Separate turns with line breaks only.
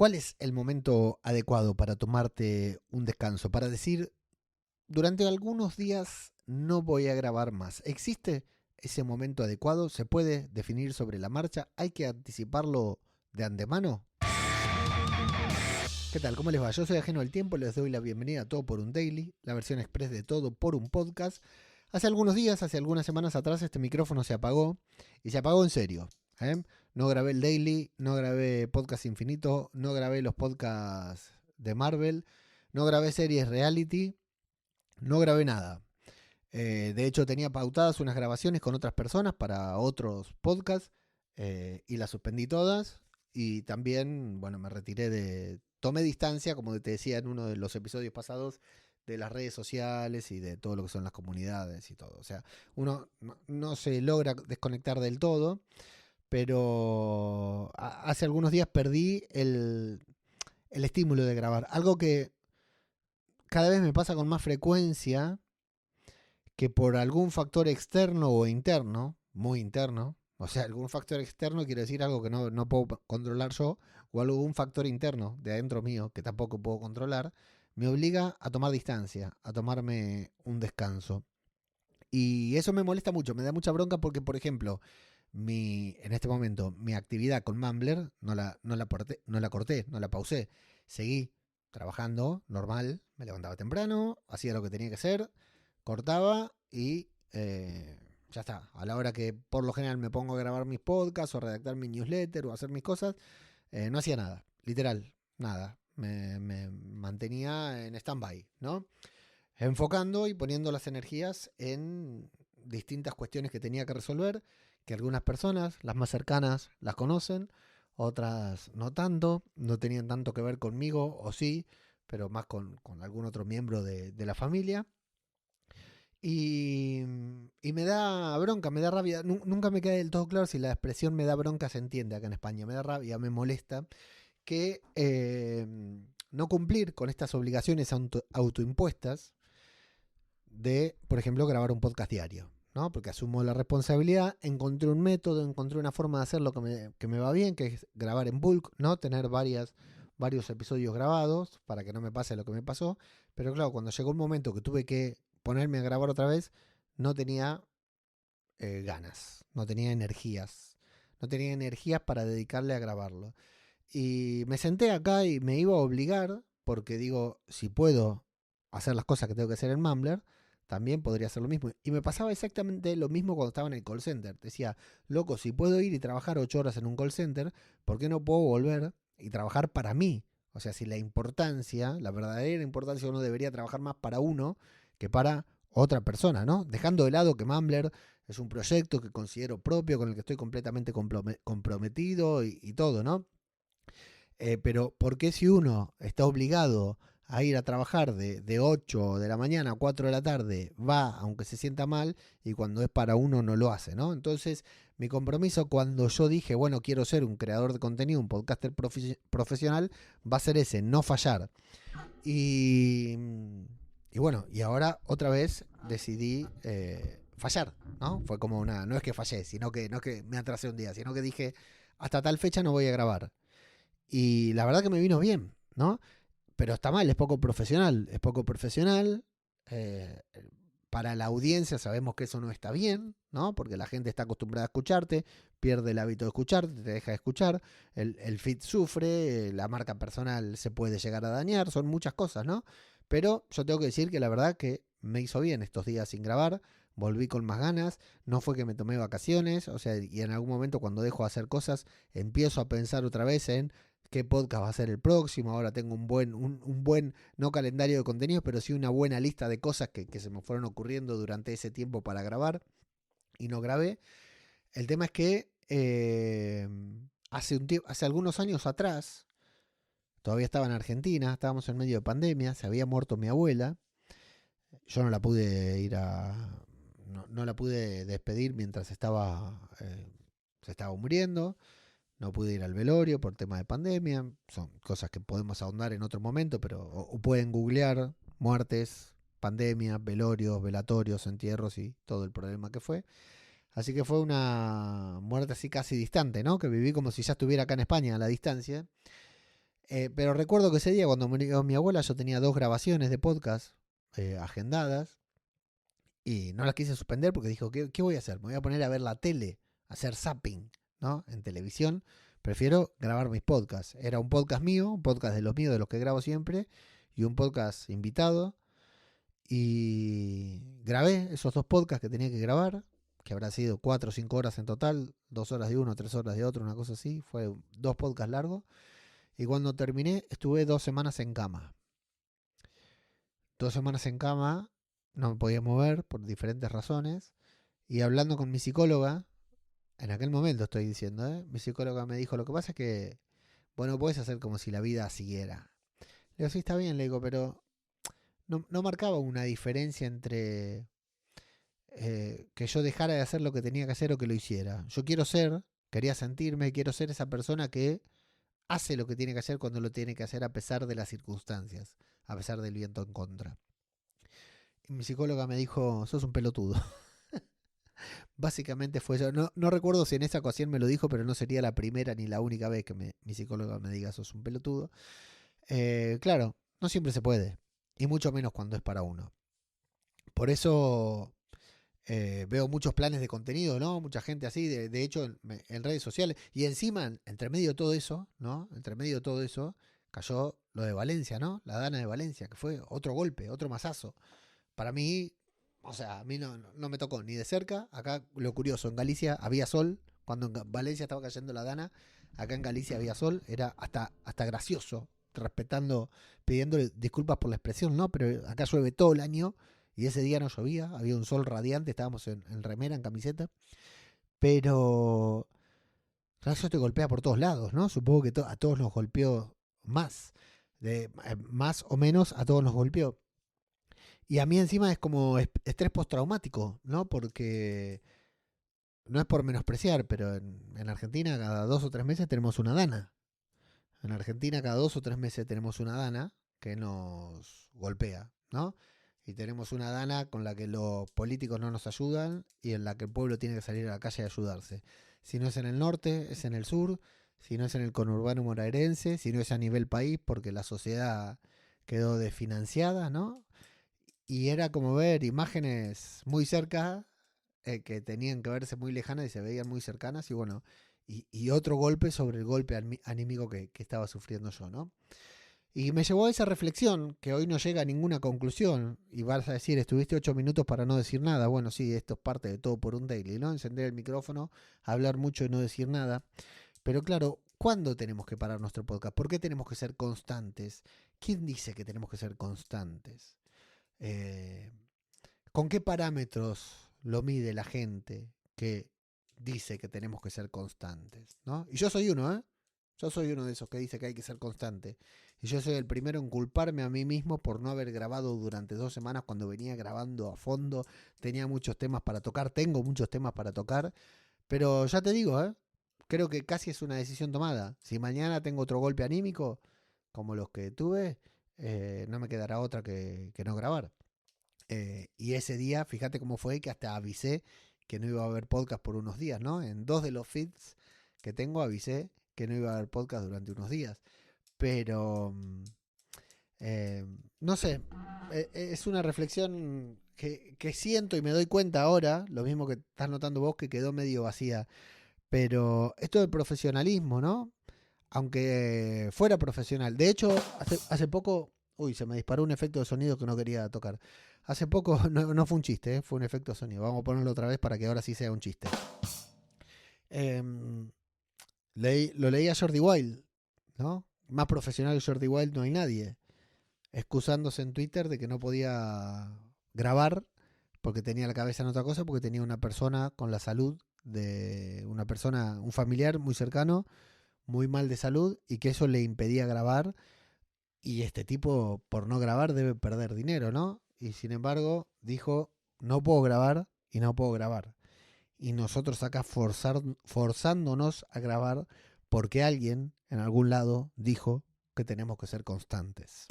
¿Cuál es el momento adecuado para tomarte un descanso? Para decir, durante algunos días no voy a grabar más. ¿Existe ese momento adecuado? ¿Se puede definir sobre la marcha? ¿Hay que anticiparlo de antemano? ¿Qué tal? ¿Cómo les va? Yo soy Ajeno al Tiempo, les doy la bienvenida a Todo por un Daily, la versión express de Todo por un Podcast. Hace algunos días, hace algunas semanas atrás, este micrófono se apagó, y se apagó en serio. ¿eh? No grabé el Daily, no grabé Podcast Infinito, no grabé los podcasts de Marvel, no grabé series reality, no grabé nada. De hecho, tenía pautadas unas grabaciones con otras personas para otros podcasts y las suspendí todas. Y también, bueno, me retiré de... Tomé distancia, como te decía en uno de los episodios pasados, de las redes sociales y de todo lo que son las comunidades y todo. O sea, uno no se logra desconectar del todo, pero hace algunos días perdí el estímulo de grabar. Algo que cada vez me pasa con más frecuencia, que por algún factor externo o interno, muy interno, o sea, algún factor externo quiere decir algo que no puedo controlar yo, o algún factor interno de adentro mío que tampoco puedo controlar, me obliga a tomar distancia, a tomarme un descanso. Y eso me molesta mucho, me da mucha bronca porque, por ejemplo, en este momento, mi actividad con Mumbler no la pausé. Seguí trabajando normal, me levantaba temprano, hacía lo que tenía que hacer, cortaba y ya está. A la hora que por lo general me pongo a grabar mis podcasts o redactar mi newsletter o hacer mis cosas, no hacía nada, literal, nada. Me mantenía en stand-by, ¿no? Enfocando y poniendo las energías en distintas cuestiones que tenía que resolver, que algunas personas, las más cercanas, las conocen, otras no tanto, no tenían tanto que ver conmigo, o sí, pero más con algún otro miembro de la familia. Y, y me da bronca, me da rabia. Nunca me queda del todo claro si la expresión me da bronca se entiende acá en España. Me da rabia, me molesta que no cumplir con estas obligaciones autoimpuestas de, por ejemplo, grabar un podcast diario, ¿no? Porque asumo la responsabilidad, encontré un método, encontré una forma de hacer lo que me va bien, que es grabar en bulk, ¿no? Tener varios episodios grabados para que no me pase lo que me pasó. Pero claro, cuando llegó un momento que tuve que ponerme a grabar otra vez, no tenía ganas, no tenía energías. No tenía energías para dedicarle a grabarlo. Y me senté acá y me iba a obligar, porque digo, si puedo hacer las cosas que tengo que hacer en Mumbler, también podría hacer lo mismo. Y me pasaba exactamente lo mismo cuando estaba en el call center. Decía, loco, si puedo ir y trabajar 8 horas en un call center, ¿por qué no puedo volver y trabajar para mí? O sea, si la importancia, la verdadera importancia, uno debería trabajar más para uno que para otra persona, ¿no? Dejando de lado que Mumbler es un proyecto que considero propio, con el que estoy completamente comprometido y todo, ¿no? Pero ¿por qué si uno está obligado a ir a trabajar de 8 de la mañana a 4 de la tarde, va aunque se sienta mal, y cuando es para uno no lo hace, ¿no? Entonces, mi compromiso cuando yo dije, bueno, quiero ser un creador de contenido, un podcaster profesional, va a ser ese, no fallar. Y, y bueno, y ahora otra vez decidí fallar, ¿no? Fue como una, no es que fallé, sino que no es que me atrasé un día, sino que dije, hasta tal fecha no voy a grabar. Y la verdad que me vino bien, ¿no? Pero está mal, es poco profesional. Es poco profesional. eh, para la audiencia sabemos que eso no está bien, ¿no? Porque la gente está acostumbrada a escucharte, pierde el hábito de escucharte, te deja de escuchar, el feed sufre, la marca personal se puede llegar a dañar, son muchas cosas, ¿no? Pero yo tengo que decir que la verdad que me hizo bien estos días sin grabar, volví con más ganas, no fue que me tomé vacaciones, o sea, y en algún momento cuando dejo de hacer cosas, empiezo a pensar otra vez en qué podcast va a ser el próximo. Ahora tengo un buen, no calendario de contenidos, pero sí una buena lista de cosas que se me fueron ocurriendo durante ese tiempo para grabar y no grabé. El tema es que hace algunos años atrás, todavía estaba en Argentina, estábamos en medio de pandemia, se había muerto mi abuela. Yo no la pude ir a... No la pude despedir mientras se estaba muriendo. No pude ir al velorio por tema de pandemia. Son cosas que podemos ahondar en otro momento, pero o pueden googlear muertes, pandemia, velorios, velatorios, entierros y todo el problema que fue. Así que fue una muerte así casi distante, ¿no? Que viví como si ya estuviera acá en España a la distancia. Pero recuerdo que ese día cuando murió mi abuela yo tenía 2 grabaciones de podcast agendadas y no las quise suspender porque dijo, ¿qué voy a hacer? Me voy a poner a ver la tele, a hacer zapping, ¿no? En televisión. Prefiero grabar mis podcasts. Era un podcast mío, un podcast de los míos, de los que grabo siempre, y un podcast invitado. Y grabé esos 2 podcasts que tenía que grabar, que habrá sido 4 o 5 horas en total, 2 horas de uno, 3 horas de otro, una cosa así. Fue 2 podcasts largos. Y cuando terminé, estuve 2 semanas en cama. 2 semanas en cama, no me podía mover por diferentes razones. Y hablando con mi psicóloga, en aquel momento estoy diciendo, mi psicóloga me dijo, lo que pasa es que, bueno, puedes hacer como si la vida siguiera. Le digo, sí, está bien, le digo, pero no marcaba una diferencia entre que yo dejara de hacer lo que tenía que hacer o que lo hiciera. Yo quería sentirme, quiero ser esa persona que hace lo que tiene que hacer cuando lo tiene que hacer a pesar de las circunstancias, a pesar del viento en contra. Y mi psicóloga me dijo, sos un pelotudo. Básicamente fue eso. No recuerdo si en esa ocasión me lo dijo, pero no sería la primera ni la única vez que mi psicóloga me diga, sos un pelotudo. Claro, no siempre se puede, y mucho menos cuando es para uno. Por eso veo muchos planes de contenido, ¿no? Mucha gente así, de hecho, en redes sociales. Y encima, entre medio de todo eso, ¿no? Entre medio de todo eso, cayó lo de Valencia, ¿no? La Dana de Valencia, que fue otro golpe, otro mazazo. Para mí, o sea, a mí no me tocó ni de cerca. Acá, lo curioso, en Galicia había sol. Cuando en Valencia estaba cayendo la Dana, acá en Galicia había sol. Era hasta gracioso, pidiéndole disculpas por la expresión, ¿no? Pero acá llueve todo el año. Y ese día no llovía, había un sol radiante, estábamos en remera, en camiseta. Pero eso te golpea por todos lados, ¿no? Supongo que a todos nos golpeó más. Más o menos a todos nos golpeó. Y a mí encima es como estrés postraumático, ¿no? Porque no es por menospreciar, pero en Argentina cada 2 o 3 meses tenemos una dana. En Argentina cada 2 o 3 meses tenemos una dana que nos golpea, ¿no? Y tenemos una dana con la que los políticos no nos ayudan y en la que el pueblo tiene que salir a la calle a ayudarse. Si no es en el norte, es en el sur. Si no es en el conurbano bonaerense, si no es a nivel país, porque la sociedad quedó desfinanciada, ¿no? Y era como ver imágenes muy cerca, que tenían que verse muy lejanas y se veían muy cercanas. Y bueno, y otro golpe sobre el golpe anímico que estaba sufriendo yo, ¿no? Y me llevó a esa reflexión, que hoy no llega a ninguna conclusión. Y vas a decir, estuviste 8 minutos para no decir nada. Bueno, sí, esto es parte de todo por un daily, ¿no? Encender el micrófono, hablar mucho y no decir nada. Pero claro, ¿cuándo tenemos que parar nuestro podcast? ¿Por qué tenemos que ser constantes? ¿Quién dice que tenemos que ser constantes? ¿Con qué parámetros lo mide la gente que dice que tenemos que ser constantes, ¿no? Y yo soy uno, ¿eh? Yo soy uno de esos que dice que hay que ser constante. Y yo soy el primero en culparme a mí mismo por no haber grabado durante 2 semanas cuando venía grabando a fondo. Tenía muchos temas para tocar, tengo muchos temas para tocar. Pero ya te digo, creo que casi es una decisión tomada. Si mañana tengo otro golpe anímico, como los que tuve, no me quedará otra que no grabar. Y ese día, fíjate cómo fue que hasta avisé que no iba a haber podcast por unos días, ¿no? En 2 de los feeds que tengo avisé que no iba a haber podcast durante unos días. Pero, no sé, es una reflexión que siento y me doy cuenta ahora, lo mismo que estás notando vos, que quedó medio vacía. Pero esto del profesionalismo, ¿no? Aunque fuera profesional. De hecho, hace poco... Uy, se me disparó un efecto de sonido que no quería tocar. Hace poco, no fue un chiste, fue un efecto de sonido. Vamos a ponerlo otra vez para que ahora sí sea un chiste. Em, lo leí a Jordi Wild, ¿no? Más profesional que Jordi Wild no hay nadie. Excusándose en Twitter de que no podía grabar porque tenía la cabeza en otra cosa, porque tenía una persona con la salud de una persona, un familiar muy cercano, muy mal de salud, y que eso le impedía grabar. Y este tipo, por no grabar, debe perder dinero, ¿no? Y sin embargo, dijo, no puedo grabar y no puedo grabar. Y nosotros acá forzándonos a grabar porque alguien en algún lado dijo que tenemos que ser constantes.